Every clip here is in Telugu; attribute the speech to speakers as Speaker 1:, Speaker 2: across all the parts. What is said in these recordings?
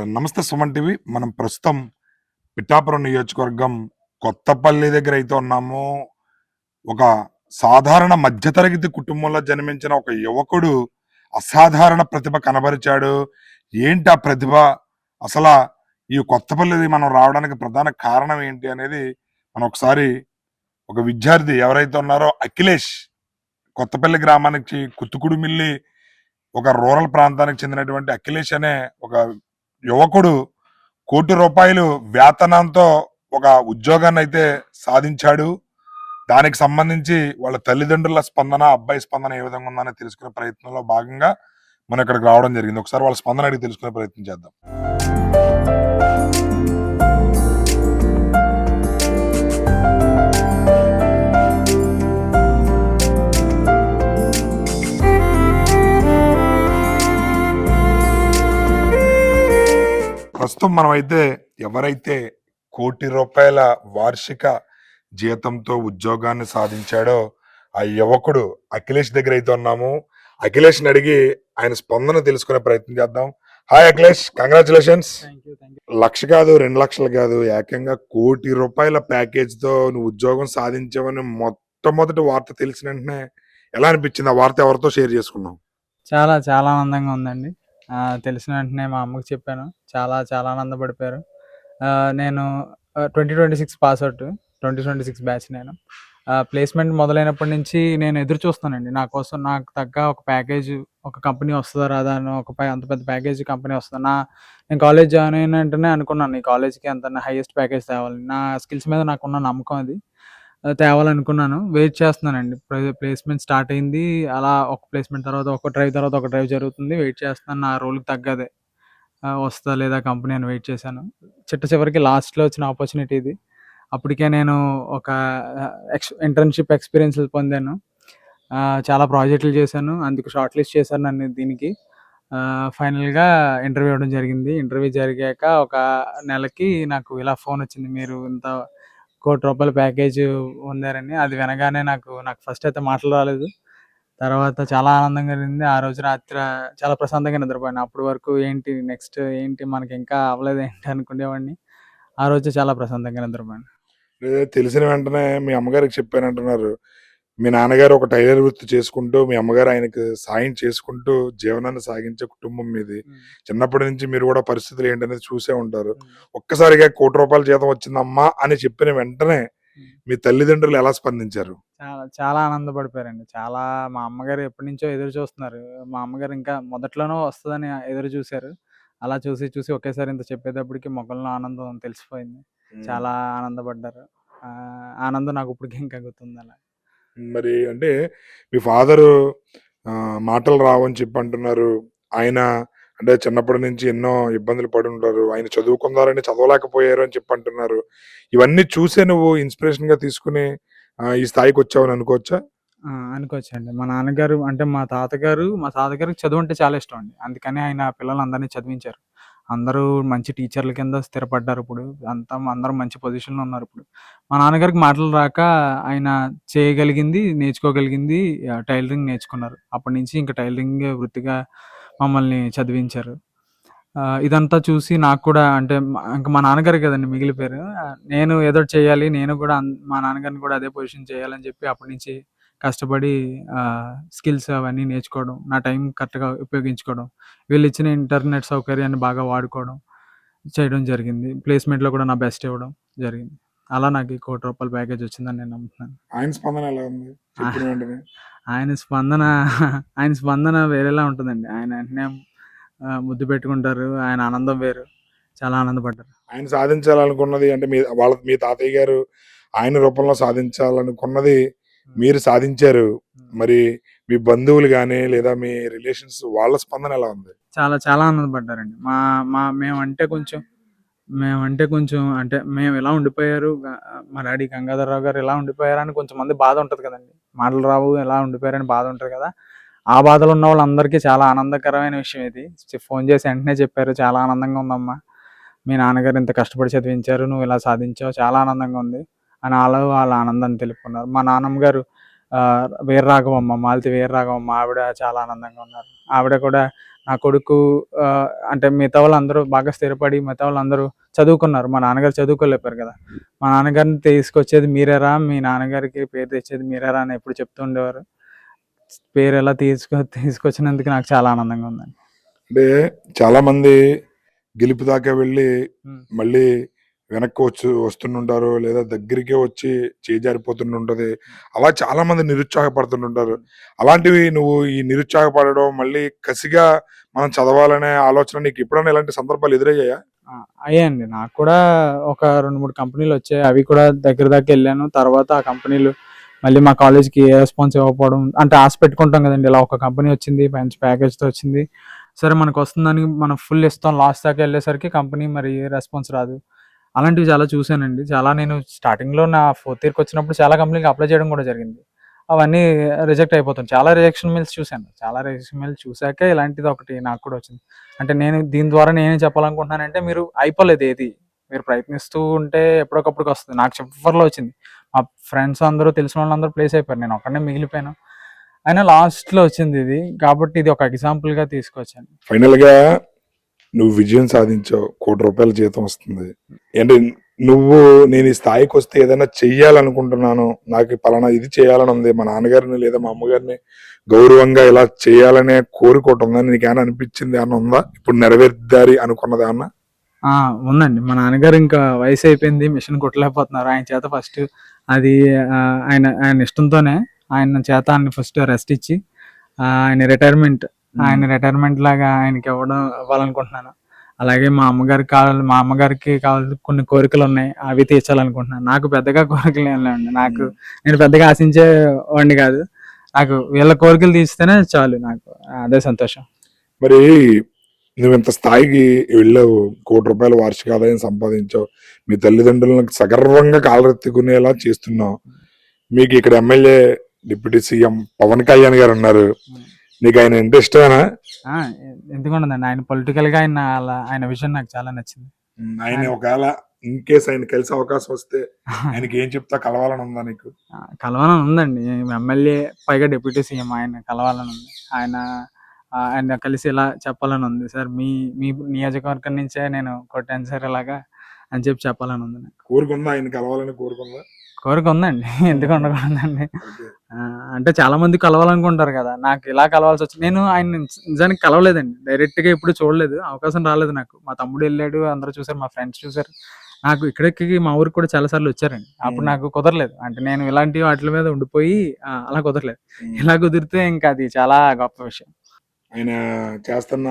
Speaker 1: నమస్తే సుమన్ టీవీ. మనం ప్రస్తుతం పిఠాపురం నియోజకవర్గం కొత్తపల్లి దగ్గర అయితే ఉన్నాము. ఒక సాధారణ మధ్యతరగతి కుటుంబంలో జన్మించిన ఒక యువకుడు అసాధారణ ప్రతిభ కనబరిచాడు. ఏంటి ఆ ప్రతిభ? అసలా ఈ కొత్తపల్లి మనం రావడానికి ప్రధాన కారణం ఏంటి అనేది మనం ఒకసారి ఒక విద్యార్థి ఎవరైతే ఉన్నారో అఖిలేష్ కొత్తపల్లి గ్రామానికి కుత్తుకుడుమిల్లి ఒక రూరల్ ప్రాంతానికి చెందినటువంటి అఖిలేష్ అనే ఒక యువకుడు ₹1,00,00,000 వేతనంతో ఒక ఉద్యోగాన్ని అయితే సాధించాడు. దానికి సంబంధించి వాళ్ళ తల్లిదండ్రుల స్పందన, అబ్బాయి స్పందన ఏ విధంగా ఉందని తెలుసుకునే ప్రయత్నంలో భాగంగా మనం ఇక్కడికి రావడం జరిగింది. ఒకసారి వాళ్ళ స్పందన అడిగి తెలుసుకునే ప్రయత్నం చేద్దాం. ప్రస్తుతం మనమైతే ఎవరైతే ₹1,00,00,000 వార్షిక జీతంతో ఉద్యోగాన్ని సాధించాడో ఆ యువకుడు అఖిలేష్ దగ్గర అయితే ఉన్నాము. అఖిలేష్ని అడిగి ఆయన స్పందన తెలుసుకునే ప్రయత్నం చేద్దాం. Hi Akhilesh, congratulations. లక్ష కాదు, 2,00,000 కాదు, ఏకంగా ₹1,00,00,000 ప్యాకేజ్ తో నువ్వు ఉద్యోగం సాధించావని మొట్టమొదటి వార్త తెలిసిన వెంటనే ఎలా అనిపించింది? ఆ వార్త ఎవరితో షేర్ చేసుకున్నావు?
Speaker 2: చాలా చాలా ఆనందంగా ఉందండి. తెలిసిన వెంటనే మా అమ్మకి చెప్పాను. చాలా చాలా ఆనందపడిపోయారు. నేను 2026 పాసౌట్. 2026 బ్యాచ్ నేను. ప్లేస్‌మెంట్ మొదలైనప్పటి నుంచి నేను ఎదురు చూస్తానండి. నా కోసం నాకు తగ్గ ఒక ప్యాకేజ్, ఒక కంపెనీ వస్తదా రాదా అని అంత పెద్ద ప్యాకేజ్ కంపెనీ వస్తదా. నేను కాలేజ్ జాయిన్ అయిన వెంటనే అనుకున్నాను, ఈ కాలేజ్‌కి ఎంత హైయెస్ట్ ప్యాకేజ్ తేవాలి. నా స్కిల్స్ మీద నాకున్న నమ్మకం అది. తేవాలనుకున్నాను. వెయిట్ చేస్తున్నానండి. ప్లేస్‌మెంట్ స్టార్ట్ అయింది. అలా ఒక ప్లేస్‌మెంట్ తర్వాత ఒక డ్రైవ్, తర్వాత ఒక డ్రైవ్ జరుగుతుంది. వెయిట్ చేస్తున్నాను నా రోల్‌కి తగ్గదే. వస్తదా లేదా కంపెనీ అని వెయిట్ చేశాను. చివరికి లాస్ట్‌లో వచ్చిన ఆపర్చునిటీ ఇది. అప్పటికే నేను ఒక ఇంటర్న్‌షిప్ ఎక్స్‌పీరియన్స్‌లు పొందాను. చాలా ప్రాజెక్టులు చేశాను. అందుకు షార్ట్ లిస్ట్ చేశారు నన్ను దీనికి. ఫైనల్‌గా ఇంటర్వ్యూ ఇవ్వడం జరిగింది. ఇంటర్వ్యూ జరిగాక ఒక నెలకి నాకు ఇలా ఫోన్ వచ్చింది. మీరు ఇంత ₹1,00,00,000 ప్యాకేజ్ పొందారని. అది వినగానే నాకు ఫస్ట్ అయితే మాటలు రాలేదు. తర్వాత చాలా ఆనందంగా కలిగింది. ఆ రోజు రాత్రి చాలా ప్రశాంతంగా నిద్రపోయాను. అప్పటి వరకు నెక్స్ట్ ఏంటి మనకి ఇంకా అవ్వలేదేంటి అనుకునేవాడిని. ఆ రోజు చాలా ప్రశాంతంగా నిద్రపోయాను.
Speaker 1: తెలిసిన వెంటనే మీ అమ్మగారికి చెప్పానంటున్నారు. మీ నాన్నగారు ఒక టైలర్ వృత్తి చేసుకుంటూ, మీ అమ్మగారు ఆయనకు సాయం చేసుకుంటూ జీవనాన్ని సాగించే కుటుంబం మీది. చిన్నప్పటి నుంచి మీరు కూడా పరిస్థితులు ఏంటనేది చూసే ఉంటారు. ఒక్కసారిగా ₹1,00,00,000 జీతం వచ్చిందమ్మా అని చెప్పిన వెంటనే మీ తల్లిదండ్రులు ఎలా స్పందించారు?
Speaker 2: చాలా చాలా ఆనందపడిపోయారండి. మా అమ్మగారు ఎప్పటినుంచో ఎదురు చూస్తున్నారు. మా అమ్మగారు ఇంకా మొదట్లోనో వస్తదని ఎదురు చూసారు. అలా చూసి చూసి ఒకేసారి ఇంత చెప్పేటప్పటికి మొఖంలో ఆనందం తెలిసిపోయింది. చాలా ఆనందపడ్డారు. ఆనందం నాకు ఇప్పటికి ఇంకా గుర్తుంది అలా.
Speaker 1: మరి అంటే మీ ఫాదరు మాటలు రావని చెప్పి అంటున్నారు. ఆయన అంటే చిన్నప్పటి నుంచి ఎన్నో ఇబ్బందులు పడి ఉంటారు. ఆయన చదువుకున్నారని చదవలేకపోయారు అని చెప్పి అంటున్నారు. ఇవన్నీ చూసే నువ్వు ఇన్స్పిరేషన్‌గా తీసుకొని ఈ స్థాయికి వచ్చావని అనుకోవచ్చా?
Speaker 2: అనుకోవచ్చండి. మా తాతగారికి చదువంటే చాలా ఇష్టం అండి. అందుకని ఆయన పిల్లలందరిని చదివించారు. అందరూ మంచి టీచర్ల కింద స్థిరపడ్డారిప్పుడు. అందరూ మంచి పొజిషన్‌లో ఉన్నారిప్పుడు. మా నాన్నగారికి మాటలు రాక ఆయన చేయగలిగింది, నేర్చుకోగలిగింది టైలరింగ్ నేర్చుకున్నారు. అప్పటినుంచి ఇంక టైలరింగే వృత్తిగా మమ్మల్ని చదివించారు. ఇదంతా చూసి నాకు కూడా అంటే ఇంక మా నాన్నగారే కదండీ మిగిలిపోయారు. నేను ఏదోటి చేయాలి, నేను కూడా మా నాన్నగారిని కూడా అదే పొజిషన్ చేయాలని చెప్పి అప్పటినుంచి కష్టపడి స్కిల్స్ అవన్నీ నేర్చుకోవడం, నా టైం కరెక్ట్‌గా ఉపయోగించుకోవడం, వీళ్ళిచ్చిన ఇంటర్నెట్ సౌకర్యాన్ని బాగా వాడుకోవడం చేయడం జరిగింది. ప్లేస్‌మెంట్‌లో కూడా నా బెస్ట్ ఇవ్వడం జరిగింది. అలా నాకు ఈ ₹1,00,00,000 ప్యాకేజ్ వచ్చిందని నేను నమ్ముతున్నాను.
Speaker 1: ఆయన స్పందన ఎలా ఉంది చెప్పిన వెంటనే?
Speaker 2: ఆయన స్పందన ఆయన స్పందన వేరేలా ఉంటుందండి. ఆయన వెంటనే ముద్దు పెట్టుకుంటారు. ఆయన ఆనందం వేరు. చాలా ఆనందపడ్డారు.
Speaker 1: ఆయన సాధించాలనుకున్నది అంటే మీ తాతయ్య గారు ఆయన రూపంలో సాధించాలనుకున్నది మీరు సాధించారు. మరి మీ బంధువులు గాని లేదా మీ రిలేషన్స్ వాళ్ళ స్పందన ఎలా ఉంది?
Speaker 2: చాలా చాలా ఆనందపడ్డారండి. మా మా మేమంటే కొంచెం అంటే మేము ఇలా ఉండిపోయారు. మా డాడీ గంగాధరరావు గారు ఇలా ఉండిపోయారని కొంచెం మంది బాధ ఉంటది కదండీ. మాటలు రావు, ఎలా ఉండిపోయారని బాధ ఉంటది కదా! ఆ బాధలో ఉన్న వాళ్ళందరికీ చాలా ఆనందకరమైన విషయం ఇది. ఫోన్ చేసి వెంటనే చెప్పారు. చాలా ఆనందంగా ఉందమ్మా. మీ నాన్నగారు ఇంత కష్టపడి చదివించారు. నువ్వు ఇలా సాధించావు. చాలా ఆనందంగా ఉంది అని వాళ్ళ ఆనందాన్ని తెలుపుకున్నారు. మా నాన్నమ్మ గారు వీర రాఘవమ్మ, మాలతి వీర రాఘవమ్మ ఆవిడ చాలా ఆనందంగా ఉన్నారు. ఆవిడ కూడా నా కొడుకు అంటే మిగతా వాళ్ళందరూ బాగా స్థిరపడి మిగతా వాళ్ళందరూ చదువుకున్నారు. మా నాన్నగారు చదువుకోలేకపోయారు కదా! మా నాన్నగారిని తీసుకొచ్చేది మీరేరా, మీ నాన్నగారికి పేరు తెచ్చేది మీరేరా అని ఎప్పుడు చెప్తూ ఉండేవారు. పేరు ఎలా తీసుకొచ్చినందుకు నాకు చాలా ఆనందంగా ఉందండి.
Speaker 1: అంటే చాలా మంది గెలుపు దాకా వెళ్ళి
Speaker 2: హ్మ్.
Speaker 1: మళ్ళీ వెనక్కి వస్తుంటుంటారు, లేదా దగ్గరికే వచ్చి చేజారిపోతుంటుంటది. అలా చాలా మంది నిరుత్సాహపడుతుంటుంటారు. అలాంటివి నువ్వు ఈ నిరుత్సాహపడడం, మళ్ళీ కసిగా మనం చదవాలనే ఆలోచన నీకు ఎప్పుడైనా ఇలాంటి సందర్భాలు ఎదురయ్యాయా?
Speaker 2: ఆ! అయ్యాయండి. నాకు కూడా ఒక 2, 3 కంపెనీలొచ్చాయి. అవి కూడా దగ్గర దాకా ఎళ్ళాను. తర్వాత ఆ కంపెనీలు మళ్ళీ మా కాలేజ్‌కి ఏ రెస్పాన్స్ ఇవ్వకపోవడం, అంటే ఆశ పెట్టుకుంటాం గదండీ! ఇలా ఒక కంపెనీ వచ్చింది, మంచి ప్యాకేజ్‌తో వచ్చింది. సరే మనకొస్తుందని మనం ఫుల్ ఇస్తాం. లాస్ట్ దాకా ఎళ్ళేసరికి కంపెనీ మరి రెస్పాన్స్ రాదు. అలాంటివి చాలా చూసానండి. చాలా నేను స్టార్టింగ్‌లో నా ఫోర్త్ ఇయర్‌కొచ్చినప్పుడు చాలా కంపెనీలకి అప్లై చేయడం కూడా జరిగింది. అవన్నీ రిజెక్ట్ అయిపోతాను. చాలా రిజెక్షన్ మెయిల్స్ చూసాను. చాలా రిజెక్షన్ మెయిల్స్ చూసాకే ఇలాంటిది ఒకటి నాకు కూడా వచ్చింది. అంటే నేను దీని ద్వారా నేనేం చెప్పాలనుకుంటున్నానంటే, మీరు అయిపోలేదు ఏది. మీరు ప్రయత్నిస్తూ ఉంటే ఎప్పటికప్పుడుకొస్తది. నాకు చివర్లో వచ్చింది. మా ఫ్రెండ్స్ అందరూ తెలిసిన వాళ్ళందరూ ప్లేస్ అయిపోయారు. నేను ఒక్కడినే మిగిలిపోయాను. అయినా లాస్ట్‌లో వచ్చిందిది. కాబట్టి ఇది ఒక ఎగ్జాంపుల్‌గా తీసుకొచ్చాను.
Speaker 1: ఫైనల్‌గా నువ్వు విజయం సాధించావు. ₹1,00,00,000 జీతం వస్తుంది. అంటే నువ్వు నేను ఈ స్థాయికొస్తే ఏదైనా చెయ్యాలనుకుంటున్నాను. నాకు పలానా ఇది చేయాలని ఉంది. మా నాన్నగారిని లేదా మా అమ్మగారిని గౌరవంగా ఇలా చేయాలనే కోరిక ఒకటుందని నీకేమైనా అనిపించింది ఏమన్నా ఉందా? ఇప్పుడు నెరవేర్దారి అనుకున్నదేమన్నా?
Speaker 2: ఆ! ఉందండి. మా నాన్నగారు ఇంకా వయసయిపోయింది. మిషన్ కుట్టలేకపోతున్నారు. ఆయన చేత ఫస్ట్ అది ఆయన ఆయన ఇష్టంతోనే ఆయన చేత ఫస్ట్ రెస్ట్ ఇచ్చి ఆయన రిటైర్మెంట్ లాగా ఇవ్వాలనుకుంటున్నాను. అలాగే మా అమ్మగారికి కావాల్సిన కొన్ని కోరికలున్నాయి. అవి తీర్చాలనుకుంటున్నాను. నాకు పెద్దగా కోరికలేం లేవండి. నేను పెద్దగా ఆశించే వాడిని కాదు. నాకు వీళ్ళ కోరికలు తీర్చితేనే చాలు నాకు. అదే సంతోషం.
Speaker 1: మరి నువ్వింత స్థాయికి వెళ్ళావు. ₹1,00,00,000 వార్షిక ఆదాయం సంపాదించావు. మీ తల్లిదండ్రులను సగర్వంగా కాలరెత్తుకునేలా చేస్తున్నావు. మీకు ఇక్కడ MLA, deputy CM Pawan Kalyan గారున్నారు. నీకు ఆయన అంటే ఇష్టమేనా?
Speaker 2: ఆ! ఎందుకుండదండి. ఆయన పొలిటికల్‌గా ఆయన విజన్ నాకు చాలా నచ్చింది.
Speaker 1: ఆయన ఒకవేళ ఇన్ కేస్ ఆయన కలిసే అవకాశం వస్తే ఆయనకి ఏం చెప్తా కలవాలని ఉందా నీకు?
Speaker 2: కలవాలని ఉందండి. ఎమ్మెల్యే పైగా డిప్యూటీ సీఎం ఆయన కలవాలని ఉంది. ఆయన కలిసి ఇలా చెప్పాలని ఉంది. సార్ మీ మీ నియోజకవర్గం నుంచే నేను కొట్టాను సార్ ఇలాగా అని చెప్పాలని ఉంది నాకు.
Speaker 1: కోరుకుందా ఆయన కలవాలని కోరుకుందా?
Speaker 2: కోరిక ఉందండి. ఎందుకు ఉండకూడదండి.
Speaker 1: ఓకే.
Speaker 2: అంటే చాలా మంది కలవాలనుకుంటారు కదా! నాకు ఇలా కలవాల్సొచ్చింది. నేను ఆయన్ని నిజానికి కలవలేదండి. డైరెక్ట్‌గా ఎప్పుడు చూడలేదు. అవకాశం రాలేదు నాకు. మా తమ్ముడు ఎళ్ళాడు. అందరూ చూసారు. మా ఫ్రెండ్స్ చూసారు. నాకు ఇక్కడికి మా ఊరికి కూడా చాలా సార్లు వచ్చారండి. అప్పుడు నాకు కుదరలేదు. అంటే నేను ఇలాంటి వాటిల మీద ఉండిపోయి అలా కుదరలేదు. ఇలా కుదిరితే ఇంకా అది చాలా గొప్ప విషయం.
Speaker 1: ఆయన చేస్తున్న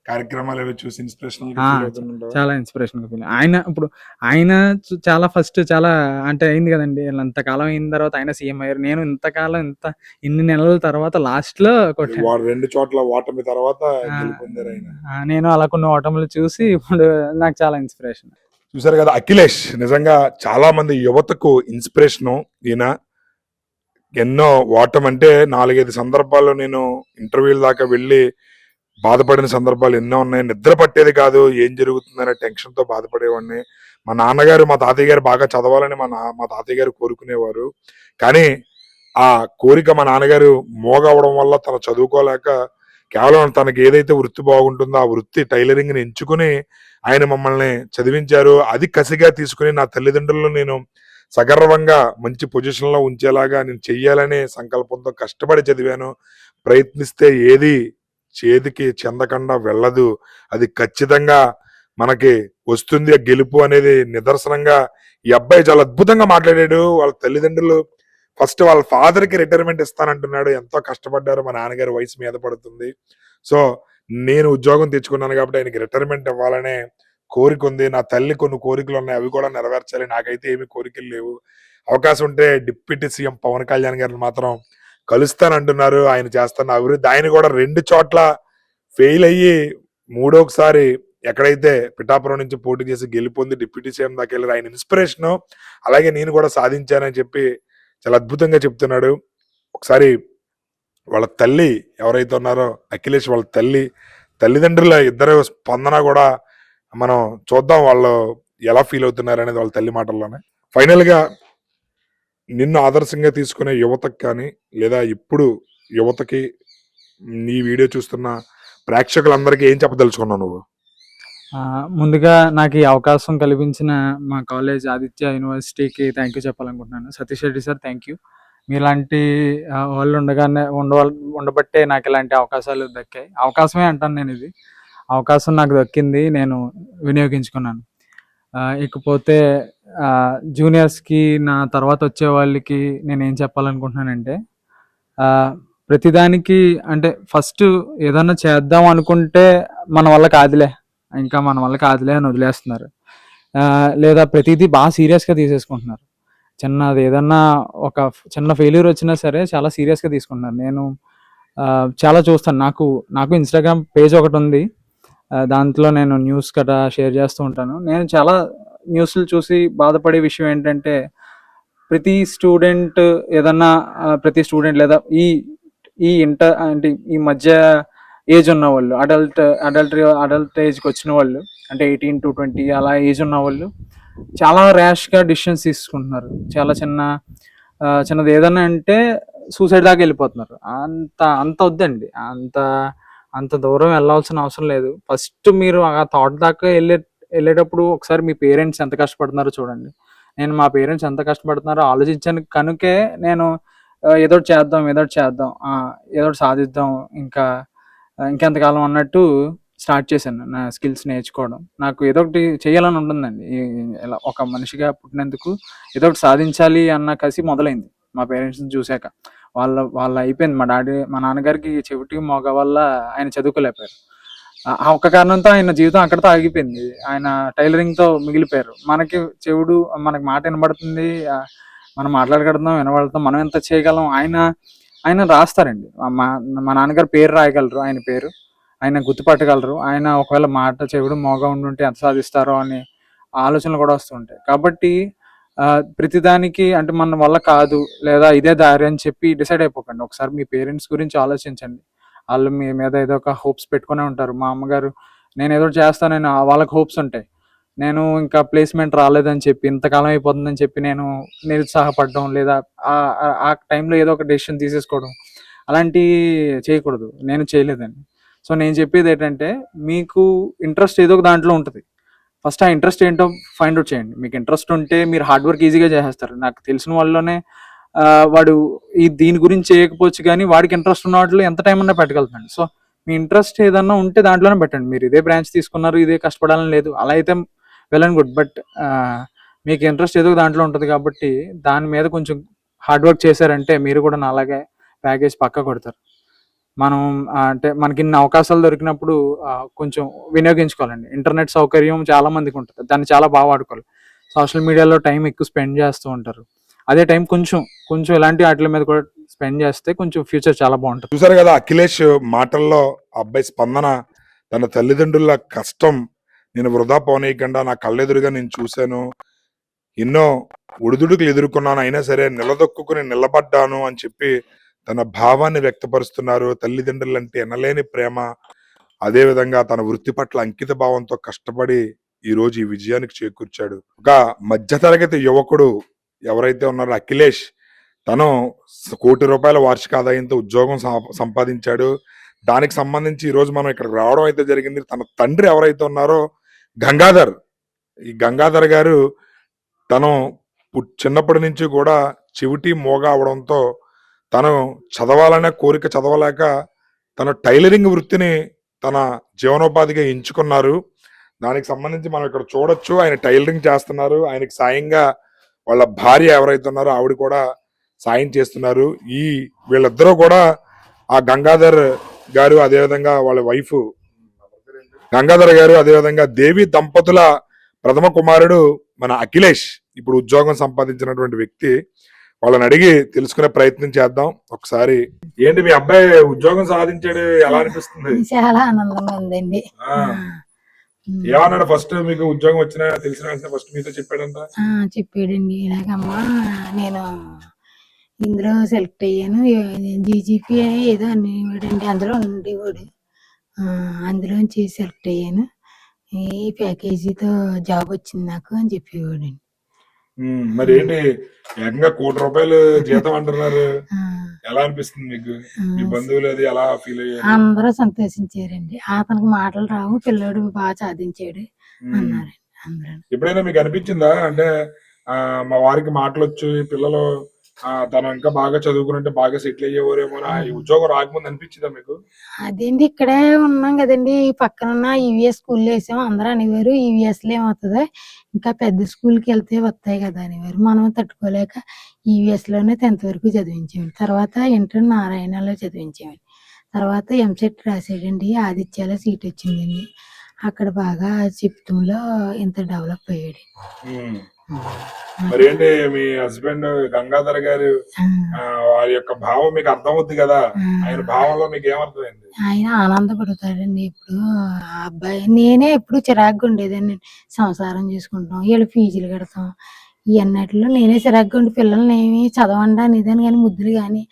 Speaker 1: కార్యక్రమాలు ఏవో చూసి ఇన్స్పిరేషనల్‌గా
Speaker 2: ఆ!
Speaker 1: ఫీల్ అవుతుంటావా?
Speaker 2: చాలా ఇన్స్‌పిరేషన్‌గా ఫీల్ ఆయన చాలా ఫస్ట్ చాలా అంటే అయింది కదండీ! ఇంతకాలం అయిన తర్వాత ఆయన సీఎం అయ్యారు. నేను ఇన్ని నెలల తర్వాత లాస్ట్‌లో కొట్టాను.
Speaker 1: 2 చోట్ల ఓటమి తర్వాత
Speaker 2: ఆ!
Speaker 1: గెలుపొందారాయన.
Speaker 2: నేను అలా కొన్ని ఓటములు చూసి ఇప్పుడు నాకు చాలా ఇన్స్‌పిరేషన్.
Speaker 1: చూసారు కదా! అఖిలేష్ నిజంగా చాలా మంది యువతకు ఇన్స్పిరేషను ఈయన. ఎన్నో ఓటమంటే 4, 5 సందర్భాల్లో నేను ఇంటర్వ్యూల దాకా వెళ్ళి బాధపడిన సందర్భాలు ఎన్నో ఉన్నాయి. నిద్ర పట్టేది కాదు. ఏం జరుగుతుందనే టెన్షన్‌తో బాధపడేవాడిని. మా నాన్నగారు, మా తాతయ్య గారు బాగా చదవాలని మా తాతయ్య గారు కోరుకునేవారు. కానీ ఆ కోరిక మా నాన్నగారు మోగవ్వడం వల్ల తను చదువుకోలేక కేవలం తనకి ఏదైతే వృత్తి బాగుంటుందో ఆ వృత్తి టైలరింగ్‌ని ఎంచుకొని ఆయన మమ్మల్ని చదివించారు. అది కసిగా తీసుకొని నా తల్లిదండ్రులను నేను సగర్వంగా మంచి పొజిషన్‌లో ఉంచేలాగా నేను చెయ్యాలనే సంకల్పంతో కష్టపడి చదివాను. ప్రయత్నిస్తే ఏది చేతికి చెందకుండా వెళ్ళదు. అది ఖచ్చితంగా మనకి వస్తుంది ఆ గెలుపు అనేది నిదర్శనంగా ఈ అబ్బాయి చాలా అద్భుతంగా మాట్లాడాడు. వాళ్ళ తల్లిదండ్రులు ఫస్ట్ వాళ్ళ ఫాదర్‌కి రిటైర్మెంట్ ఇస్తానంటున్నాడు. ఎంతో కష్టపడ్డారు. మా నాన్నగారి వయసు మీద పడుతుంది. సో, నేను ఉద్యోగం తెచ్చుకున్నాను కాబట్టి ఆయనకి రిటైర్మెంట్ ఇవ్వాలనే కోరికుంది. నా తల్లి కొన్ని కోరికలున్నాయి. అవి కూడా నెరవేర్చాలి. నాకైతే ఏమి కోరికలు లేవు. అవకాశం ఉంటే డిప్యూటీ సీఎం పవన్ కళ్యాణ్ గారిని మాత్రం కలుస్తానంటున్నారు. ఆయన చేస్తున్న అభివృద్ధి ఆయన కూడా 2 చోట్ల ఫెయిల్ అయ్యి మూడోసారి ఎక్కడైతే పిఠాపురం నుంచి పోటీ చేసి గెలుపొంది డిప్యూటీ సీఎం దాకా వెళ్ళారు. ఆయన ఇన్స్పిరేషను. అలాగే నేను కూడా సాధించానని చెప్పి చాలా అద్భుతంగా చెప్తున్నాడు. ఒకసారి వాళ్ళ తల్లి ఎవరైతే ఉన్నారో అఖిలేష్ వాళ్ళ తల్లిదండ్రుల ఇద్దరు స్పందన కూడా మనం చూద్దాం. వాళ్ళు ఎలా ఫీల్ అవుతున్నారు అనేది వాళ్ళ తల్లి మాటల్లోనే. ఫైనల్ గా నిన్ను ఆదర్శంగా తీసుకునే యువతకు కానీ లేదా ఇప్పుడు యువతకి నీ వీడియో చూస్తున్న ప్రేక్షకులందరికీ ఏం చెప్పదలుచుకున్నావు నువ్వు?
Speaker 2: ముందుగా నాకు ఈ అవకాశం కల్పించిన మా కాలేజ్ ఆదిత్య యూనివర్సిటీకి థ్యాంక్ యూ చెప్పాలనుకుంటున్నాను. Satish Reddy sir thank you. మీలాంటి వాళ్ళు ఉండబట్టే నాకు ఇలాంటి అవకాశాలు దక్కాయి. అవకాశమే అంటాను నేను ఇది. అవకాశం నాకు దక్కింది, నేను వినియోగించుకున్నాను. ఇకపోతే జూనియర్స్కి నా తర్వాత వచ్చే వాళ్ళకి నేను ఏం చెప్పాలనుకుంటున్నానంటే, ప్రతిదానికి అంటే ఫస్ట్ ఏదన్నా చేద్దాం అనుకుంటే మన వల్ల కాదులే అని వదిలేస్తున్నారు. లేదా ప్రతిదీ బాగా సీరియస్గా తీసేసుకుంటున్నారు. చిన్నది ఏదన్నా ఒక చిన్న ఫెయిల్యూర్ వచ్చినా సరే చాలా సీరియస్గా తీసుకుంటున్నారు. నేను చాలా చూస్తాను. నాకు ఇన్స్టాగ్రామ్ పేజ్ ఒకటి ఉంది. దాంట్లో నేను న్యూస్ గట్రా షేర్ చేస్తూ ఉంటాను. నేను చాలా న్యూస్లు చూసి బాధపడే విషయం ఏంటంటే, ప్రతి స్టూడెంట్ ప్రతి స్టూడెంట్ లేదా ఈ ఇంటర్ అంటే ఈ మధ్య ఏజ్ ఉన్న వాళ్ళు, అడల్ట్ ఏజ్కి వచ్చిన వాళ్ళు, అంటే 18 to 20 అలా ఏజ్ ఉన్న వాళ్ళు చాలా ర్యాష్గా డిసిషన్స్ తీసుకుంటున్నారు. చాలా చిన్నది ఏదన్నా అంటే సూసైడ్ దాకా వెళ్ళిపోతున్నారు. అంత వద్దండి. అంత దూరం వెళ్ళాల్సిన అవసరం లేదు. ఫస్ట్ మీరు ఆ థాట్ దాకా వెళ్ళేటప్పుడు ఒకసారి మీ పేరెంట్స్ ఎంత కష్టపడుతున్నారో చూడండి. నేను మా పేరెంట్స్ ఎంత కష్టపడుతున్నారో ఆలోచించాను కనుకే నేను ఏదో చేద్దాం, ఏదో సాధిద్దాం, ఇంకెంతకాలం అన్నట్టు స్టార్ట్ చేశాను నా స్కిల్స్ నేర్చుకోవడం. నాకు ఏదో ఒకటి చేయాలని ఉంటుందండి. ఇలా ఒక మనిషిగా పుట్టినందుకు ఏదో ఒకటి సాధించాలి అన్న కసి మొదలైంది మా పేరెంట్స్ని చూశాక. వాళ్ళ అయిపోయింది. మా నాన్నగారికి చెవిటి మోగ వల్ల ఆయన చదువుకోలేకపోయారు. ఆ ఒక్క కారణంతో ఆయన జీవితం అక్కడితో ఆగిపోయింది. ఆయన టైలరింగ్తో మిగిలిపోయారు. మనకి చెవుడు, మనకి మాట వినబడుతుంది, మనం మాట్లాడగలుగుతాం, వినబడుతాం, మనం ఎంత చేయగలం. ఆయన రాస్తారండి. మా నాన్నగారు పేరు రాయగలరు, ఆయన పేరు ఆయన గుర్తుపట్టగలరు. ఆయన ఒకవేళ మాట చెవుడు మోగా ఉండుంటే ఎంత సాధిస్తారో అని ఆలోచనలు కూడా వస్తుంటాయి. కాబట్టి ప్రతిదానికి అంటే మన వల్ల కాదు లేదా ఇదే దారి అని చెప్పి డిసైడ్ అయిపోకండి. ఒకసారి మీ పేరెంట్స్ గురించి ఆలోచించండి. వాళ్ళు మీ మీద ఏదో ఒక హోప్స్ పెట్టుకునే ఉంటారు. మా అమ్మగారు నేను ఏదో చేస్తానని వాళ్ళకి హోప్స్ ఉంటాయి. నేను ఇంకా ప్లేస్మెంట్ రాలేదని చెప్పి, ఇంతకాలం అయిపోతుందని చెప్పి నేను నిరుత్సాహపడడం, లేదా ఆ టైంలో ఏదో ఒక డెసిషన్ తీసేసుకోవడం, అలాంటివి చేయకూడదు. నేను చేయలేదండి. సో నేను చెప్పేది ఏంటంటే, మీకు ఇంట్రెస్ట్ ఏదో ఒక దాంట్లో ఉంటుంది. ఫస్ట్ ఆ ఇంట్రెస్ట్ ఏంటో ఫైండ్ అవుట్ చేయండి. మీకు ఇంట్రెస్ట్ ఉంటే మీరు హార్డ్ వర్క్ ఈజీగా చేసేస్తారు. నాకు తెలిసిన వాళ్ళలోనే వాడు దీని గురించి చేయకపోవచ్చు, కానీ వాడికి ఇంట్రెస్ట్ ఉన్న వాటిలో ఎంత టైం ఉన్నా పెట్టగలుగుతాడు. సో మీ ఇంట్రెస్ట్ ఏదన్నా ఉంటే దాంట్లోనే పెట్టండి. మీరు ఇదే బ్రాంచ్ తీసుకున్నారు, ఇదే కష్టపడాలని లేదు, అలా అయితే వెల్ అండ్ గుడ్. బట్ మీకు ఇంట్రెస్ట్ ఏదో దాంట్లో ఉంటుంది కాబట్టి దాని మీద కొంచెం హార్డ్ వర్క్ చేశారంటే మీరు కూడా నాలాగే ప్యాకేజ్ పక్కా కొడతారు. మనం అంటే మనకి ఇన్ని అవకాశాలు దొరికినప్పుడు కొంచెం వినియోగించుకోవాలండి. ఇంటర్నెట్ సౌకర్యం చాలా మందికి ఉంటుంది, దాన్ని చాలా బాగా వాడుకోవాలి. సోషల్ మీడియాలో టైం ఎక్కువ స్పెండ్ చేస్తూ ఉంటారు. అదే టైం కొంచెం ఇలాంటి వాటి మీద కూడా స్పెండ్ చేస్తే కొంచెం ఫ్యూచర్ చాలా బాగుంటుంది.
Speaker 1: చూసారు కదా అఖిలేష్ మాటల్లో అబ్బాయి స్పందన. తన తల్లిదండ్రుల కష్టం నేను వృధా పోనీయకుండా నా కళ్ళెదురుగా నేను చూశాను, ఎన్నో ఒడిదుడుకులు ఎదుర్కొన్నాను, అయినా సరే నిలదొక్కుని నిలబడ్డాను అని చెప్పి తన భావాన్ని వ్యక్తపరుస్తున్నారు. తల్లిదండ్రులు అంటే ఎనలేని ప్రేమ, అదే విధంగా తన వృత్తి పట్ల అంకిత భావంతో కష్టపడి ఈ రోజు ఈ విజయానికి చేకూర్చాడు. ఒక మధ్యతరగతి యువకుడు ఎవరైతే ఉన్నారో అఖిలేష్, తను ₹1 కోటి వార్షిక ఆదాయంతో ఉద్యోగం సంపాదించాడు. దానికి సంబంధించి ఈ రోజు మనం ఇక్కడికి రావడం అయితే జరిగింది. తన తండ్రి ఎవరైతే ఉన్నారో గంగాధర్, ఈ గంగాధర్ గారు తను చిన్నప్పటి నుంచి కూడా చెవిటి మోగా అవడంతో తను చదవాలనే కోరిక చదవలేక తన టైలరింగ్ వృత్తిని తన జీవనోపాధిగా ఎంచుకున్నారు. దానికి సంబంధించి మనం ఇక్కడ చూడొచ్చు, ఆయన టైలరింగ్ చేస్తున్నారు. ఆయనకి సాయంగా వాళ్ళ భార్య ఎవరైతే ఉన్నారో ఆవిడ కూడా సాయం చేస్తున్నారు. వీళ్ళిద్దరూ కూడా ఆ గంగాధర్ గారు, అదేవిధంగా వాళ్ళ వైఫ్ గంగాధర్ గారు, అదేవిధంగా దేవి దంపతుల ప్రథమ కుమారుడు మన అఖిలేష్, ఇప్పుడు ఉద్యోగం సంపాదించినటువంటి వ్యక్తి. వాళ్ళని అడిగి తెలుసుకునే ప్రయత్నం చేద్దాం ఒకసారి. ఏంటి మీ అబ్బాయి ఉద్యోగం సాధించాడు, ఎలా అనిపిస్తుంది?
Speaker 3: చాలా ఆనందంగా ఉందండి.
Speaker 1: ఏమన్నాడు ఫస్ట్ మీకు ఉద్యోగం వచ్చినా తెలిసిన ఫస్ట్ మీతో చెప్పాడంట?
Speaker 3: చెప్పాడండి, ఇలాగమ్మా నేను ఇందులో సెలెక్ట్ అయ్యాను, జీజీపీ ఏదో అనేవాడండి, అందులో ఉండేవాడు, అందులోంచి సెలెక్ట్ అయ్యాను, ఈ ప్యాకేజీతో జాబ్ వచ్చింది నాకు అని చెప్పేవాడండి.
Speaker 1: మరి ఏంటి ఏకంగా ₹1 కోటి జీతం అంటున్నారు? ఎలా అనిపిస్తుంది మీకు? మీ
Speaker 3: ఆ,
Speaker 1: బంధువులు అది ఎలా ఫీల్ అయ్యారు?
Speaker 3: అందరూ సంతోషించారండి. అతనికి మాటలు రావు, పిల్లోడు బాగా సాధించాడు
Speaker 1: ఉమ్.
Speaker 3: అన్నారండి అందరూ.
Speaker 1: ఎప్పుడైనా మీకు అనిపించిందా అంటే మా వారికి మాటలొచ్చు ఈ పిల్లలు తను ఇంకా బాగా చదువుకుని బాగా సెటిల్ అయ్యేవారేమో ఈ ఉద్యోగం రాకముందు అనిపించిందా మీకు?
Speaker 3: అదేంటి ఇక్కడే ఉన్నాం కదండి, ఈ పక్కనున్న ఈవీఎస్ స్కూల్లో వేసాం. అందరూ అనేవారు ఈవీఎస్ లో ఏమవుతుంది, ఇంకా పెద్ద స్కూల్కి వెళ్తే వస్తాయి కదా అనేవారు. మనం తట్టుకోలేక ఈవీఎస్ లోనే 10th వరకు చదివించామండి. తర్వాత ఇంటర్ నారాయణలో చదివించామండి. తర్వాత ఎంసెట్ రాసాడండి, ఆదిత్యలో సీట్ వచ్చిందండి. అక్కడ బాగా చెప్తంలో ఇంత డెవలప్ అయ్యాడు.
Speaker 1: ఉమ్. మరి ఏంటి మీ హస్బెండ్ గంగాధర్ గారు వారి యొక్క భావం మీకు అర్థమవుద్ది కదా, ఆయన భావంలో మీకు ఏమర్థమైంది?
Speaker 3: ఆయన ఆనందపడతాడండి. ఇప్పుడు ఆ అబ్బాయి, నేనే ఎప్పుడు చిరాకుగా ఉండేదాన్ని, సంసారం చేసుకుంటాం, వీళ్ళు ఫీజులు కడతాం, ఇవన్నిటిలో నేనే చిరాకుగా ఉండి పిల్లల్ని ఏమి చదవండి అనేదాన్ని కానీ, ముద్దులు కానీ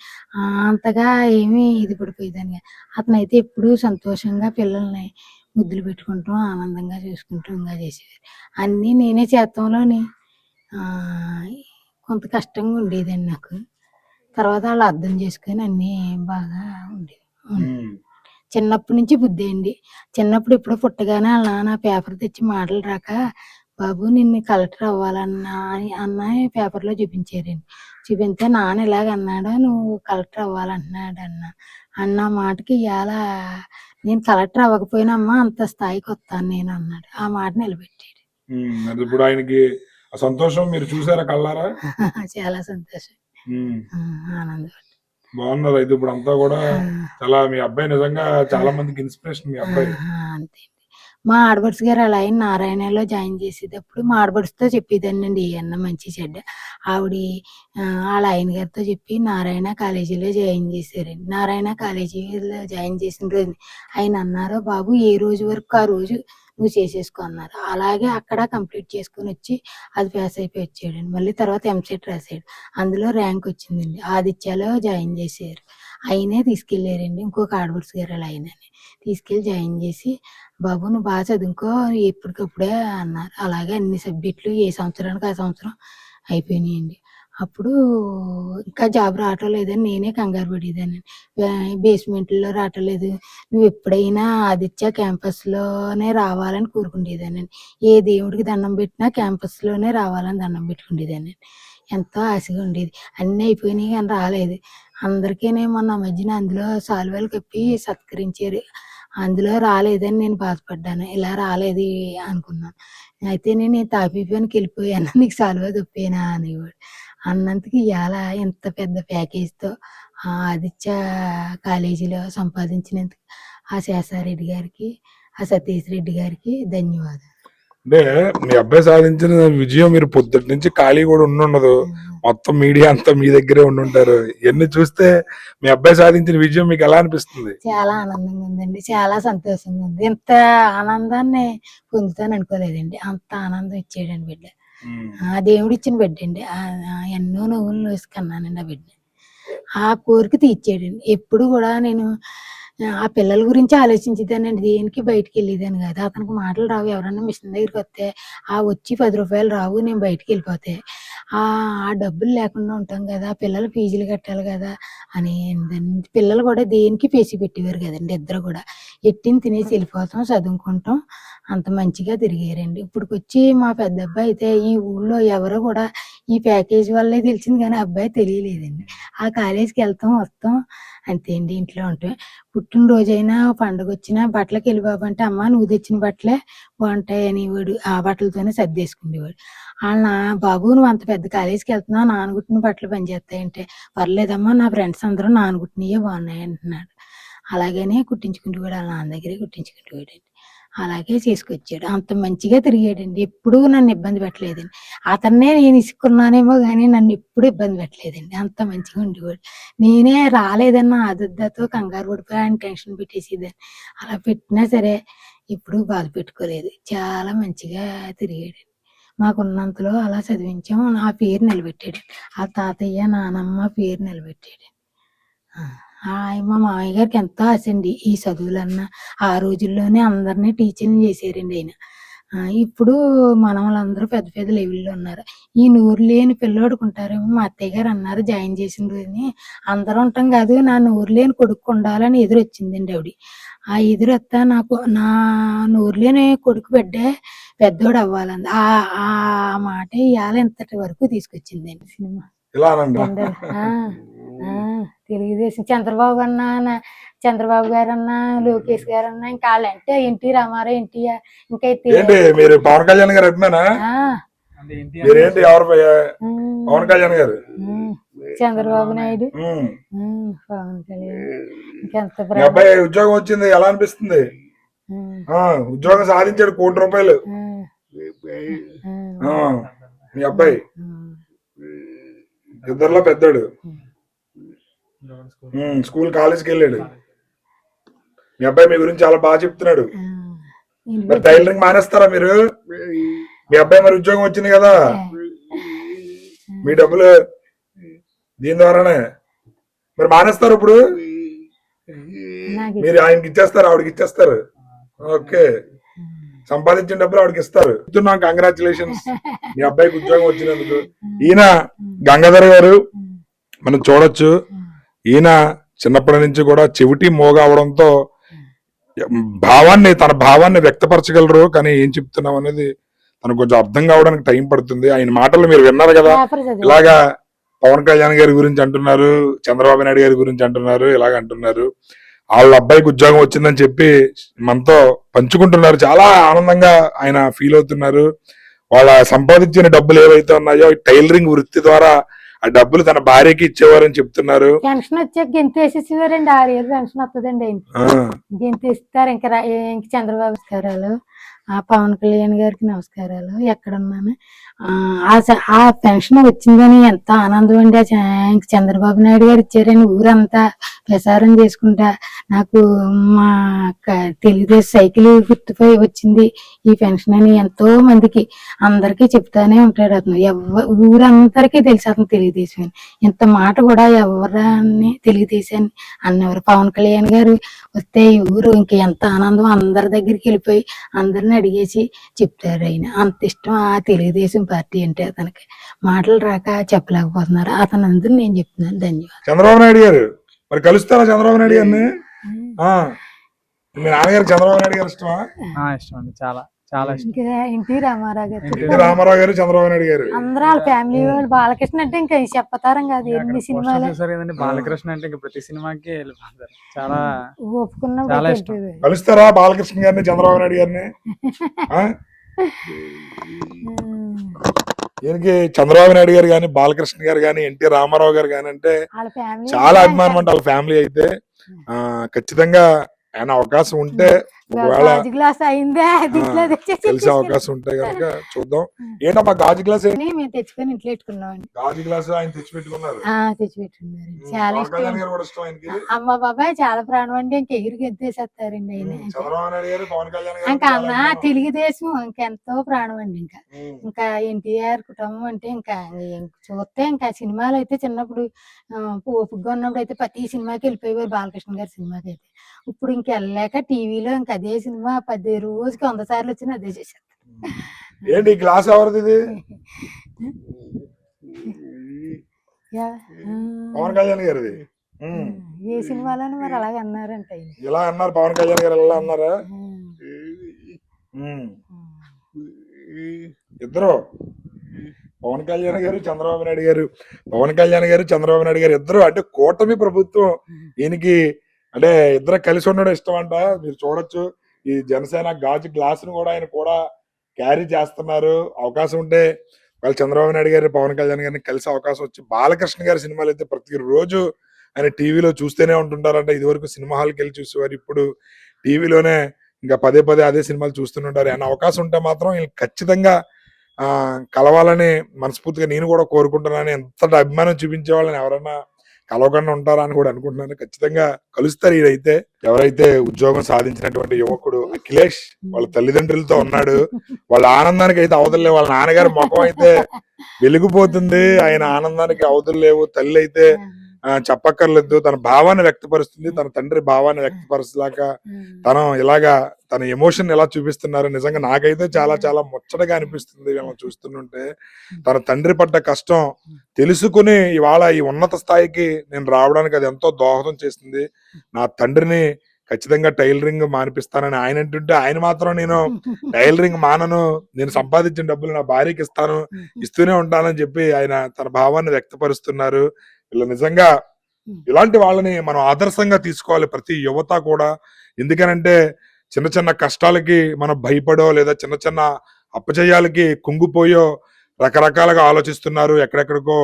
Speaker 3: అంతగా ఏమీ ఇది పడిపోయేదాన్ని కాదు. అతనైతే ఎప్పుడూ సంతోషంగా పిల్లల్ని ముద్దులు పెట్టుకుంటాం, ఆనందంగా చూసుకుంటాం, ఇంకా చేసేవారు. అన్నీ నేనే చేత్తంలోని కొంత కష్టంగా ఉండేదండి నాకు. తర్వాత వాళ్ళు అర్థం చేసుకొని అన్నీ బాగా ఉండేవి. చిన్నప్పటి నుంచి బుద్ధి అండి. చిన్నప్పుడు ఎప్పుడో పుట్టగానే వాళ్ళ నాన్న పేపర్ తెచ్చి మాటలు రాక, బాబు నిన్ను కలెక్టర్ అవ్వాలన్నా అన్న పేపర్లో చూపించారండి. చూపిస్తే నాన్న ఇలాగ అన్నాడు, నువ్వు కలెక్టర్ అవ్వాలంటున్నాడు అన్న మాటకి ఇవాళ నేను కలెక్టర్ అవ్వకపోయినా అమ్మ అంత స్థాయికి వస్తాను నేను అన్నాడు. ఆ మాట నిలబెట్టాడు.
Speaker 1: అది ఇప్పుడు ఆయనకి ఆ సంతోషం మీరు చూసారా కళ్ళారా?
Speaker 3: చాలా సంతోషం, ఆనందం.
Speaker 1: బాగున్నారు అయితే ఇప్పుడు అంతా కూడా చాలా. మీ అబ్బాయి నిజంగా చాలా మందికి ఇన్స్పిరేషన్. మీ అబ్బాయి
Speaker 3: అంతే. మా ఆడబడుచు గారు అలా ఆయన నారాయణలో జాయిన్ చేసేటప్పుడు మా ఆడబడుచుతో చెప్పేదానండి ఏమన్నా మంచి చెడ్డ. ఆవిడ వాళ్ళ ఆయన గారితో చెప్పి నారాయణ కాలేజీలో జాయిన్ చేశారండి. నారాయణ కాలేజీలో జాయిన్ చేసిన రోజు ఆయన అన్నారు, బాబు ఏ రోజు వరకు ఆ రోజు నువ్వు చేసేసుకో అన్నారు. అలాగే అక్కడ కంప్లీట్ చేసుకొని వచ్చి అది పాస్ అయిపోయి వచ్చాడండి. మళ్ళీ తర్వాత ఎంసెట్ రాశాడు, అందులో ర్యాంక్ వచ్చిందండి. ఆదిత్యలో జాయిన్ చేశారు, ఆయనే తీసుకెళ్ళారండి. ఇంకొక ఆడబడుచు గారు అలా ఆయనని తీసుకెళ్ళి జాయిన్ చేసి, బాబు నువ్వు బాగా చదువుకో ఎప్పటికప్పుడే అన్నారు. అలాగే అన్ని సబ్జెక్టులు ఏ సంవత్సరానికి ఆ సంవత్సరం అయిపోయినాయండి. అప్పుడు ఇంకా జాబ్ రావటం లేదని నేనే కంగారు పడేదాన్ని. బేస్మెంట్లో రావటం లేదు, నువ్వు ఎప్పుడైనా ఆదిత్య క్యాంపస్లోనే రావాలని కోరుకునేదానండి. ఏ దేవుడికి దండం పెట్టినా క్యాంపస్లోనే రావాలని దండం పెట్టుకునేదాన్ని. ఎంతో ఆశగా ఉండేది. అన్నీ అయిపోయినాయి కానీ రాలేదు. అందరికీ మొన్న మధ్యన అందులో సాల్వాలు కప్పి సత్కరించారు, అందులో రాలేదని నేను బాధపడ్డాను. ఇలా రాలేదు అనుకున్నాను. అయితే నేను తాపీపనికి వెళ్ళిపోయాను, నీకు సాల్వా తప్పేనా అనేవాడు. అన్నందుకు ఇవాళ ఇంత పెద్ద ప్యాకేజ్తో ఆదిత్య కాలేజీలో సంపాదించినందుకు ఆ శేషారెడ్డి గారికి, ఆ సతీష్ రెడ్డి గారికి ధన్యవాదాలు.
Speaker 1: అంటే మీ అబ్బాయి సాధించిన విజయం మీరు పొద్దుటి నుంచి ఖాళీ కూడా ఉండుండదు, మొత్తం మీడియా అంతా మీ దగ్గరే ఉండుంటారు. ఇవన్నీ చూస్తే మీ అబ్బాయి సాధించిన విజయం మీకు ఎలా అనిపిస్తుంది?
Speaker 3: చాలా ఆనందంగా ఉందండి, చాలా సంతోషంగా ఉంది. ఇంత ఆనందాన్ని పొందుతాను అనుకోలేదండి. అంత ఆనందం ఇచ్చాడండి బిడ్డ. ఆ దేవుడు ఇచ్చిన బిడ్డ అండి. ఎన్నో నవ్వులు వేసుకున్నానండి ఆ బిడ్డ. ఆ కోరిక తీర్చాడండి. ఎప్పుడు కూడా నేను ఆ పిల్లల గురించి ఆలోచించేదానండి, దేనికి బయటికి వెళ్ళేదాన్ని కాదు. అతనికి మాటలు రావు, ఎవరన్నా మిషన్ దగ్గరికి వస్తే వచ్చి 10 రూపాయలు రావు, నేను బయటికి వెళ్ళిపోతే ఆ డబ్బులు లేకుండా ఉంటాం కదా, పిల్లల ఫీజులు కట్టాలి కదా అని. పిల్లలు కూడా దేనికి పేసి పెట్టేవారు కదండి. ఇద్దరు కూడా ఎట్టిని తినేసి వెళ్ళిపోతాం, చదువుకుంటాం, అంత మంచిగా తిరిగారండి. ఇప్పుడుకొచ్చి మా పెద్ద అబ్బాయి అయితే ఈ ఊళ్ళో ఎవరో కూడా ఈ ప్యాకేజ్ వల్లే తెలిసింది కానీ అబ్బాయి తెలియలేదండి. ఆ కాలేజీకి వెళ్తాం వస్తాం అంతే అండి, ఇంట్లో ఉంటాం. పుట్టినరోజైనా పండుగ వచ్చినా బట్టలకి వెళ్ళి బాబు అంటే, అమ్మ నువ్వు తెచ్చిన బట్టలే బాగుంటాయి అనేవాడు. ఆ బట్టలతోనే సర్దేసుకునేవాడు. వాళ్ళ బాబు నువ్వు అంత పెద్ద కాలేజీకి వెళ్తున్నావు, నానగుట్టిన బట్టలు పనిచేస్తాయంటే, పర్లేదమ్మా నా ఫ్రెండ్స్ అందరూ నానగుట్టినయే బాగున్నాయి అంటున్నాడు. అలాగనే కుట్టించుకుంటూ కూడా వాళ్ళ నాన్న దగ్గరే కుట్టించుకుంటూ పోయాడండి. అలాగే చేసుకొచ్చాడు. అంత మంచిగా తిరిగాడండి, ఎప్పుడూ నన్ను ఇబ్బంది పెట్టలేదండి. అతన్నే నేను ఇసుకున్నానేమో కానీ నన్ను ఎప్పుడు ఇబ్బంది పెట్టలేదండి. అంత మంచిగా ఉండేవాడు. నేనే రాలేదన్న ఆదుర్దాతో కంగారు పడిపోయి ఆయన టెన్షన్ పెట్టేసేదాన్ని. అలా పెట్టినా సరే ఎప్పుడూ బాధ పెట్టుకోలేదు. చాలా మంచిగా తిరిగాడండి. మాకున్నంతలో అలా చదివించాము, నా పేరు నిలబెట్టాడు. ఆ తాతయ్య నానమ్మ పేరు నిలబెట్టాడు. మా మామయ్య గారికి ఎంతో ఆశ అండి ఈ చదువులన్నా. ఆ రోజుల్లోనే అందరినీ టీచర్ని చేశారండి ఆయన. ఇప్పుడు మనవలందరూ పెద్ద పెద్ద లెవెల్‌లో ఉన్నారు. ఈ నోరు లేని పిల్లోడుకుంటారేమో మా అత్తయ్య గారు అన్నారు జాయిన్ చేసిన రోజుని. అందరం ఉంటాం కాదు, నా నోరు లేని కొడుకు ఉండాలని ఎదురొచ్చిందండి ఆవిడ. ఆ ఎదురొత్తే నా నోరు లేని కొడుకు బిడ్డే పెద్దోడవ్వాలంది. ఆ మాట ఇయాల ఇంతటి వరకు తీసుకొచ్చిందండి సినిమా.
Speaker 1: ఇలా అనండి.
Speaker 3: జనరల్ ఆ! ఆ! తెలుగుదేశం చంద్రబాబు గారన్నా, లోకేష్ గారన్నా ఇంకా ఆళ్ళంటే ఎన్టీ రామారావు, ఎన్టీఆర్ ఇంకా
Speaker 1: ఏంటి మీరు పవన్ కళ్యాణ్ గారు అభిమానా?
Speaker 3: ఆ!
Speaker 2: అంటే
Speaker 1: మీరేంటి ఎవరు
Speaker 3: హ్మ్.
Speaker 1: పవన్ కళ్యాణ్ గారు?
Speaker 3: హ్మ్. చంద్రబాబు నాయుడు.
Speaker 1: ఉమ్.
Speaker 3: పవన్ కళ్యాణ్ ఇంకెంత
Speaker 1: మీ
Speaker 3: ప్రేమ.
Speaker 1: అబ్బాయి ఉద్యోగం వచ్చింది, ఎలా అనిపిస్తుంది?
Speaker 3: హ్మ్.
Speaker 1: ఉద్యోగం సాధించాడు, ₹1,00,00,000.
Speaker 3: హ్మ్.
Speaker 1: ఆ, మీ అబ్బాయి
Speaker 3: హ్మ్.
Speaker 1: ఇద్దరిలో పెద్దోడు. స్కూల్ కాలేజీకి వెళ్ళాడు. మీ అబ్బాయి మీ గురించి చాలా బాగా చెప్తున్నాడు. మరి టైలరింగ్ మానేస్తారా మీరు? మీ అబ్బాయి మరి ఉద్యోగం వచ్చింది కదా, మీ డబ్బులు దీని ద్వారానే మరి మానేస్తారు. ఇప్పుడు మీరు ఆయనకి ఇచ్చేస్తారు, ఆవిడకి ఇచ్చేస్తారు. ఓకే, సంపాదించిన డబ్బులు ఆవిడకి ఇస్తారు. కంగ్రాచులేషన్స్ మీ అబ్బాయికి ఉద్యోగం వచ్చినందుకు. ఈయన గంగాధర్ గారు మనం చూడొచ్చు. ఈయన చిన్నప్పటి నుంచి కూడా చెవిటి మోగ అవడంతో తన భావాన్ని వ్యక్తపరచగలరు, కానీ ఏం చెప్తున్నాం అనేది తనకు కొంచెం అర్థం కావడానికి టైం పడుతుంది. ఆయన మాటలు మీరు విన్నారు కదా, ఇలాగా పవన్ కళ్యాణ్ గారి గురించి అంటున్నారు, చంద్రబాబు నాయుడు గారి గురించి అంటున్నారు, ఇలాగ అంటున్నారు. వాళ్ళ అబ్బాయికి ఉద్యోగం వచ్చిందని చెప్పి మనతో పంచుకుంటున్నారు. చాలా ఆనందంగా ఆయన ఫీల్ అవుతున్నారు. వాళ్ళ సంపాదించిన డబ్బులు ఏవైతే ఉన్నాయో టైలరింగ్ వృత్తి ద్వారా ఆ డబ్బులు తన భార్యకి ఇచ్చేవారని చెప్తున్నారు.
Speaker 3: పెన్షన్ వచ్చాక గెంతేసేసేవారండి. 6 ఏళ్ళు పెన్షన్ వస్తుందండి ఆయనకి. గెంతేస్తారు. ఇంక చంద్రబాబు నమస్కారాలు, ఆ పవన్ కళ్యాణ్ గారికి నమస్కారాలు. ఎక్కడున్నాను ఆ పెన్షన్ వచ్చిందని ఎంత ఆనందం అండి. ఇంక చంద్రబాబు నాయుడు గారు ఇచ్చారని ఊరంతా ప్రసారం చేసుకుంటా నాకు మా తెలుగుదేశం సైకిల్ గుర్తుపై వచ్చింది ఈ పెన్షన్ అని ఎంతో మందికి అందరికీ చెప్తానే ఉంటాడు అతను. ఊరందరికీ తెలిసి అతను తెలుగుదేశం అని. ఇంత మాట కూడా ఎవరని తెలుగుదేశాన్ని అన్నవారు. పవన్ కళ్యాణ్ గారు వస్తే ఈ ఊరు ఇంక ఎంత ఆనందం, అందరి దగ్గరికి వెళ్ళిపోయి అందరిని అడిగేసి చెప్తారు. ఆయన అంత ఇష్టం ఆ తెలుగుదేశం పార్టీ అంటే. అతనికి మాటలు రాక చెప్పలేకపోతున్నారు. అతను అందరూ నేను చెప్తున్నాను. ధన్యవాదాలు.
Speaker 1: చంద్రబాబు నాయుడు గారు మరి కలుస్తారా చంద్రబాబు నాయుడు గారిని? మీ నాన్నగారు చంద్రబాబు నాయుడు గారు ఇష్టమా?
Speaker 2: ఇష్టం అండి, చాలా చాలా ఇష్టం.
Speaker 3: ఇంకా ఎన్టీ రామారావు గారు,
Speaker 1: రామారావు గారు, చంద్రబాబు నాయుడు గారు
Speaker 3: అందరూ వాళ్ళ ఫ్యామిలీ వాళ్ళు. బాలకృష్ణ అంటే ఇంకా చెప్పతారం కాదు, ఎన్ని సినిమాలు
Speaker 2: చూసారు కదండి. బాలకృష్ణ అంటే ఇంకా ప్రతి సినిమాకి వెళ్ళిపోతారు. చాలా
Speaker 3: ఒప్పుకున్నప్పుడు
Speaker 2: చాలా ఇష్టం.
Speaker 1: కలుస్తారా బాలకృష్ణ గారిని, చంద్రబాబు నాయుడు గారిని? దీనికి చంద్రబాబు నాయుడు గారు కానీ, బాలకృష్ణ గారు కానీ, ఎన్టీ రామారావు గారు కానీ అంటే చాలా అభిమానం అంటే వాళ్ళ ఫ్యామిలీ అయితే. ఖచ్చితంగా ఆయన అవకాశం ఉంటే ఒకవేళ కలిసే అవకాశం ఉంటే కనుక చూద్దాం. ఏంటమ్మా గాజు గ్లాస్
Speaker 3: మేము తెచ్చుకొని ఇంట్లో పెట్టుకున్నామండి.
Speaker 1: గాజు గ్లాస్ ఆయన తెచ్చి పెట్టుకున్నారు.
Speaker 3: తెచ్చిపెట్టుకున్నారు. చాలా
Speaker 1: ఇష్టం.
Speaker 3: అమ్మ బాబాయ్ చాలా ప్రాణం అండి. ఇంక ఎగిరికి ఎత్తేసేస్తారండి ఆయన.
Speaker 1: చంద్రబాబు నాయుడు గారు, పవన్ కళ్యాణ్ గారు
Speaker 3: ఇంకా అన్న తెలుగుదేశం ఇంకెంతో ప్రాణం అండి. ఇంకా ఎన్టీఆర్ కుటుంబం అంటే ఇంకా చూస్తే ఇంకా సినిమాలు అయితే చిన్నప్పుడు ఓపికగా ఉన్నప్పుడు అయితే ప్రతి సినిమాకి వెళ్ళిపోయేవారు. బాలకృష్ణ గారి సినిమాకి అయితే. ఇప్పుడు ఇంక వెళ్ళలేక టీవీలో ఇంకా అదే సినిమా 10 రోజుకి 100 సార్లు వచ్చినా అదే చేసేస్తారు.
Speaker 1: ఏంటి గ్లాస్ ఎవరిది? పవన్ కళ్యాణ్ గారిది.
Speaker 3: ఏ సినిమాలోనూ మరి అలాగే అన్నారంట.
Speaker 1: ఇలా అన్నారు పవన్ కళ్యాణ్ గారు, ఎలా అన్నారా? ఇద్దరు పవన్ కళ్యాణ్ గారు, చంద్రబాబు నాయుడు గారు, పవన్ కళ్యాణ్ గారు, చంద్రబాబు నాయుడు గారు ఇద్దరు అంటే కూటమి ప్రభుత్వం. ఈయనకి అంటే ఇద్దరు కలిసి ఉండడం ఇష్టం అంట. మీరు చూడొచ్చు ఈ జనసేన గాజు గ్లాస్ ను కూడా ఆయన కూడా క్యారీ చేస్తున్నారు. అవకాశం ఉంటే వాళ్ళు చంద్రబాబు నాయుడు గారు, పవన్ కళ్యాణ్ గారిని కలిసి అవకాశం వచ్చి. బాలకృష్ణ గారి సినిమాలు అయితే ప్రతిరోజు ఆయన టీవీలో చూస్తూనే ఉంటుంటారంట. ఇదివరకు సినిమా హాల్కి వెళ్ళి చూసేవారు, ఇప్పుడు టీవీలోనే ఇంకా పదే పదే అదే సినిమాలు చూస్తుంటారు. ఆయన అవకాశం ఉంటే మాత్రం ఖచ్చితంగా కలవాలని మనస్ఫూర్తిగా నేను కూడా కోరుకుంటున్నాను. ఎంత అభిమానం చూపించే వాళ్ళని ఎవరన్నా కలవకుండా ఉంటారా అని కూడా అనుకుంటున్నాను. ఖచ్చితంగా కలుస్తారు. ఈయనైతే ఎవరైతే ఉద్యోగం సాధించినటువంటి యువకుడు అఖిలేష్ వాళ్ళ తల్లిదండ్రులతో ఉన్నాడు. వాళ్ళ ఆనందానికి అయితే అవధులు. వాళ్ళ నాన్నగారి ముఖం అయితే వెలిగిపోతుంది. ఆయన ఆనందానికి అవధులు లేవు. తల్లి అయితే చెప్పక్కర్లేదు. తన భావాన్ని వ్యక్తపరుస్తుంది. తన తండ్రి భావాన్ని వ్యక్తపరచలాగా తను ఇలాగా తన ఎమోషన్ ఎలా చూపిస్తున్నారు. నిజంగా నాకైతే చాలా చాలా ముచ్చటగా అనిపిస్తుంది వీళ్ళని చూస్తుంటే. తన తండ్రి పడ్డ కష్టం తెలుసుకుని ఇవాళ ఈ ఉన్నత స్థాయికి నేను రావడానికి అది ఎంతో దోహదం చేసింది. నా తండ్రిని ఖచ్చితంగా టైలరింగ్ మానిపిస్తానని ఆయన అంటుంటే, ఆయన మాత్రం నేను టైలరింగ్ మానను, నేను సంపాదించిన డబ్బులు నా భార్యకి ఇస్తాను, ఇస్తూనే ఉంటానని చెప్పి ఆయన తన భావాన్ని వ్యక్తపరుస్తున్నారు. వీళ్ళు నిజంగా ఇలాంటి వాళ్ళని మనం ఆదర్శంగా తీసుకోవాలి ప్రతి యువత కూడా. ఎందుకనంటే చిన్న చిన్న కష్టాలకి మనం భయపడో లేదా చిన్న చిన్న అపజయాలకి కుంగిపోయో రకరకాలుగా ఆలోచిస్తున్నారు, ఎక్కడెక్కడికో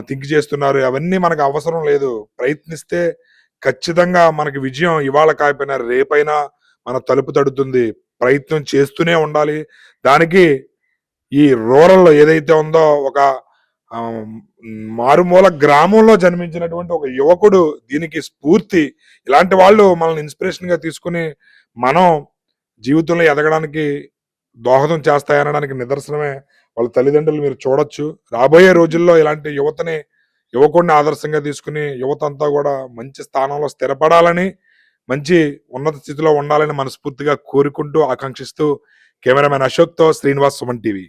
Speaker 1: థింక్ చేస్తున్నారు. అవన్నీ మనకు అవసరం లేదు. ప్రయత్నిస్తే ఖచ్చితంగా మనకి విజయం ఇవాళ కాకపోయినా రేపైనా మన తలుపు తడుతుంది. ప్రయత్నం చేస్తూనే ఉండాలి. దానికి ఈ రూరల్ ఏదైతే ఉందో ఒక మారుమూల గ్రామంలో జన్మించినటువంటి ఒక యువకుడు దీనికి స్ఫూర్తి. ఇలాంటి వాళ్ళు మనల్ని ఇన్స్పిరేషన్ గా తీసుకుని మనం జీవితంలో ఎదగడానికి దోహదం చేస్తాయనడానికి నిదర్శనమే వాళ్ళ తల్లిదండ్రులు మీరు చూడొచ్చు. రాబోయే రోజుల్లో ఇలాంటి యువకుడిని ఆదర్శంగా తీసుకుని యువత అంతా కూడా మంచి స్థానంలో స్థిరపడాలని, మంచి ఉన్నత స్థితిలో ఉండాలని మనస్ఫూర్తిగా కోరుకుంటూ ఆకాంక్షిస్తూ కెమెరామెన్ అశోక్ తో శ్రీనివాస్, సుమన్ టీవీ.